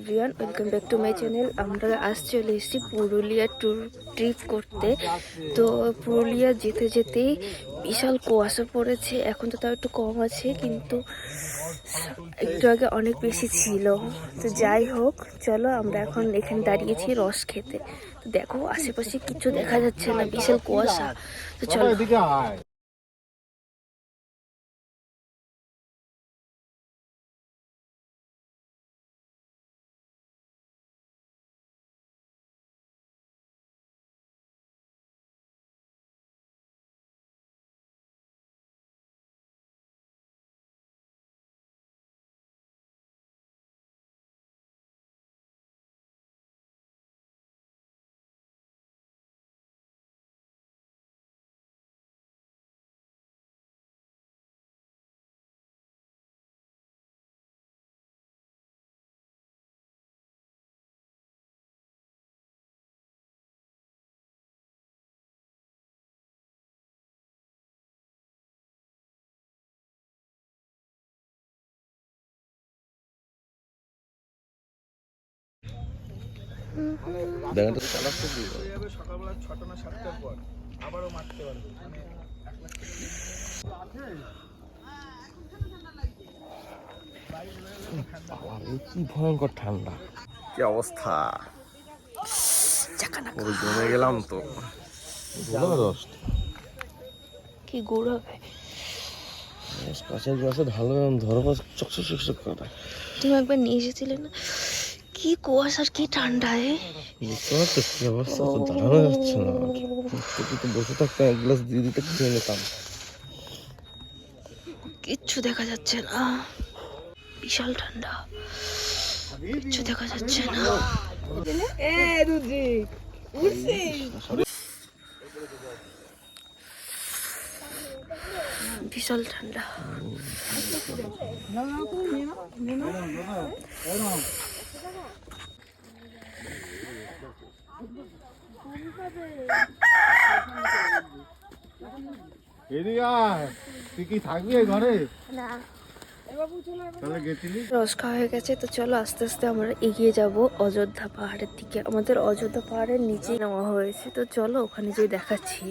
Everyone, welcome back to my channel. আমরা আজ চলে এসেছি পুরুলিয়া ট্রিপ করতে। তো পুরুলিয়া যেতে যেতেই বিশাল কুয়াশা পড়েছে। এখন তো তাও একটু কম আছে, কিন্তু একটু আগে অনেক বেশি ছিল। তো যাই হোক, চলো আমরা এখন এখানে দাঁড়িয়েছি রস খেতে। তো দেখো আশেপাশে কিছু দেখা যাচ্ছে না, বিশাল কুয়াশা। তো চলো। সকালবেলা 6টা না 7টার পর আবারও মারতে পারবে। কি ভয়ঙ্কর ঠান্ডা, কি অবস্থা, পুরো জমে গেলাম তো। কি গুড় হবে, কাছের গ্লাসে ঢালো, ধরো চকচক চকচক করে। তুমি একবার নিয়ে এসেছিলে না? কি কুয়াশা আর কি ঠান্ডা। বুঝতে পারছো কি অবস্থা, তো দাঁড়ানো যাচ্ছে না। তো বসে থাকতাম, এক গ্লাস দিয়ে দিতে খেয়ে নিতাম। কিচ্ছু দেখা যাচ্ছে না, বিশাল ঠান্ডা, কিচ্ছু দেখা যাচ্ছে না। বিশাল ঠান্ডা। তুই কি থাকবি ঘরে? রস খাওয়া হয়ে গেছে, তো চলো আস্তে আস্তে আমরা এগিয়ে যাব অযোধ্যা পাহাড়ের দিকে। আমাদের অযোধ্যা পাহাড়ের নিচে নেওয়া হয়েছে, তো চলো ওখানে যেয়ে দেখাচ্ছি।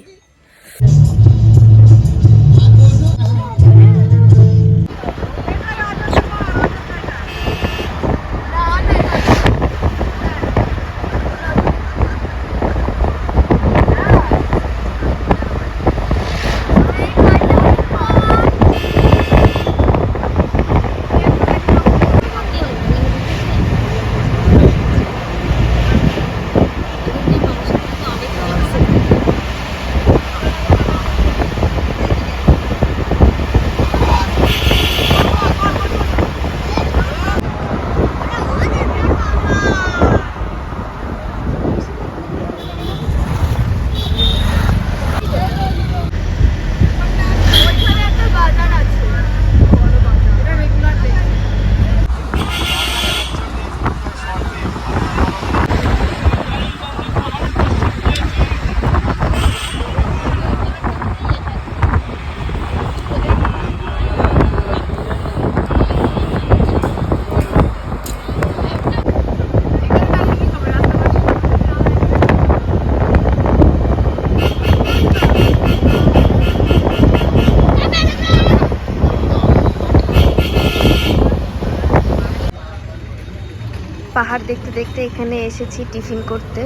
পাহাড় দেখতে দেখতে এখানে এসেছি টিফিন করতে।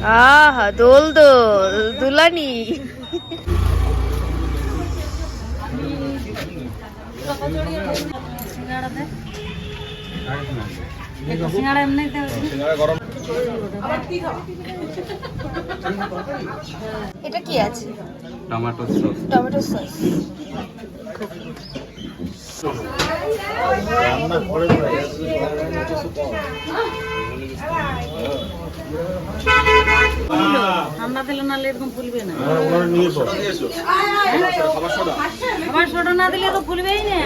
আহা, দোল দোল দুলানি। এটা কি আছে? Tomato sauce. Tomato sauce. ঠান্ডা দিলে না এরকম ফুলবে না। খাবার সোডা না দিলে তো ফুলবেই না।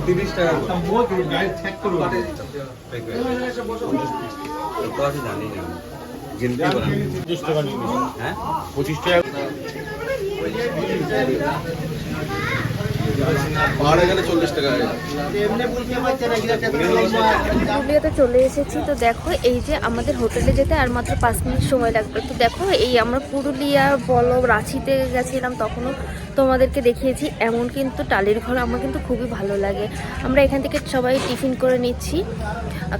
30 টাকা জানি না, 25 টাকা নিয়ে। হ্যাঁ 25 টাকা। পাহাড়ে গেলে 40 টাকা। পুরুলিয়াতে চলে এসেছি। তো দেখো এই যে আমাদের হোটেলে যেতে আর মাত্র 5 মিনিট সময় লাগবে। তো দেখো এই আমরা পুরুলিয়া বলো রাঁচিতে গেছিলাম, তখনও তোমাদেরকে দেখিয়েছি এমন কিন্তু টালির ঘর আমার কিন্তু খুবই ভালো লাগে। আমরা এখান থেকে সবাই টিফিন করে নিচ্ছি,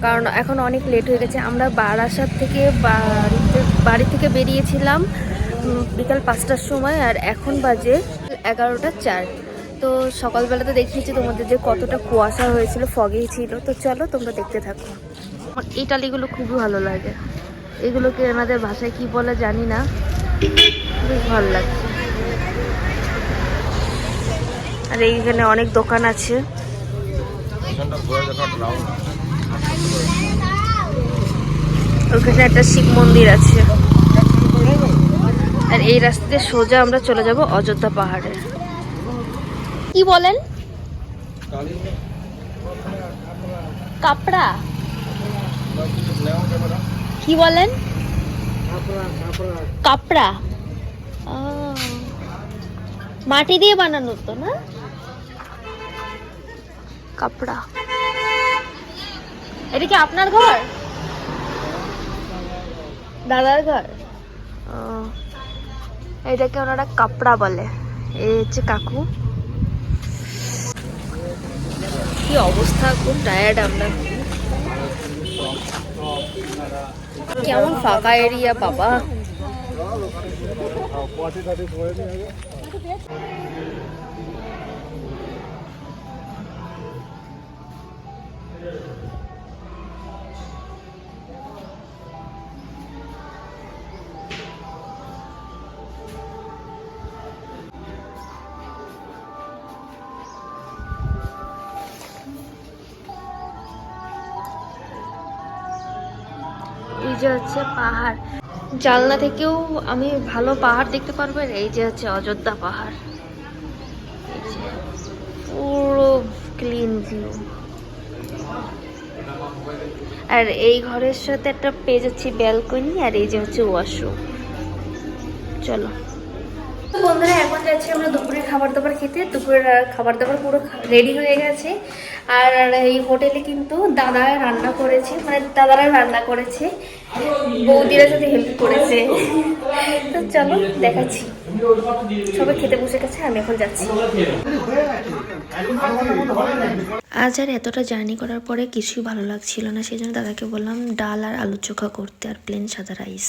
কারণ এখন অনেক লেট হয়ে গেছে। আমরা বারাসাত থেকে বাড়ি থেকে বেরিয়েছিলাম বিকাল 5টার সময়, আর এখন বাজে 11টা 4। তো সকালবেলাতে দেখিয়েছি তোমাদের যে কতটা কুয়াশা হয়েছিল, ফগেই ছিল। তো চলো তোমরা দেখতে থাকো। আমার এই টালিগুলো খুবই ভালো লাগে, এগুলোকে আমাদের ভাষায় কি বলে জানি না, বেশ ভালো লাগছে। আর এইখানে অনেক দোকান আছে। ওখানে একটা শিব মন্দির আছে। আর এই রাস্তাতে সোজা আমরা চলে যাব অযোধ্যা পাহাড়ে। কি বলেন? কাপড়া কি বলেন? কাপড়া মাটি দিয়ে বানানো তো না? কাপড়া। এটা কি আপনার ঘর? দাদার ঘর? এটাকে ওনারা কাপড়া বলে। এই হচ্ছে কাকু। কি অবস্থা, খুব টায়ার্ড আমরা। কেমন ফাঁকা এরিয়া বাবা। এই যে হচ্ছে পাহাড়, জানলা থেকেও আমি ভালো পাহাড় দেখতে পারবো। আর এই যে হচ্ছে অযোধ্যা পাহাড়, এই যে পুরো ক্লিন ভিউ। আর এই ঘরের সাথে একটা পেয়ে যাচ্ছি ব্যালকনি, আর এই যে হচ্ছে ওয়াশরুম। চলো বন্ধুরা, এখন যাচ্ছি আমরা দুপুরের খাবার দাবার খেতে। দুপুরের খাবার দাবার পুরো রেডি হয়ে গেছে। আর এই হোটেলে কিন্তু দাদারা রান্না করেছে, মানে দাদারা রান্না করেছে, বৌদিরা সাথে হেল্প করেছে। তো চলো দেখাচ্ছি। সবাই খেতে বসে গেছে, আমি এখন যাচ্ছি। আজ আর এতটা জার্নি করার পরে কিছুই ভালো লাগছিল না, সেই জন্য দাদাকে বললাম ডাল আর আলু চোখা করতে, আর প্লেন সাদা রাইস।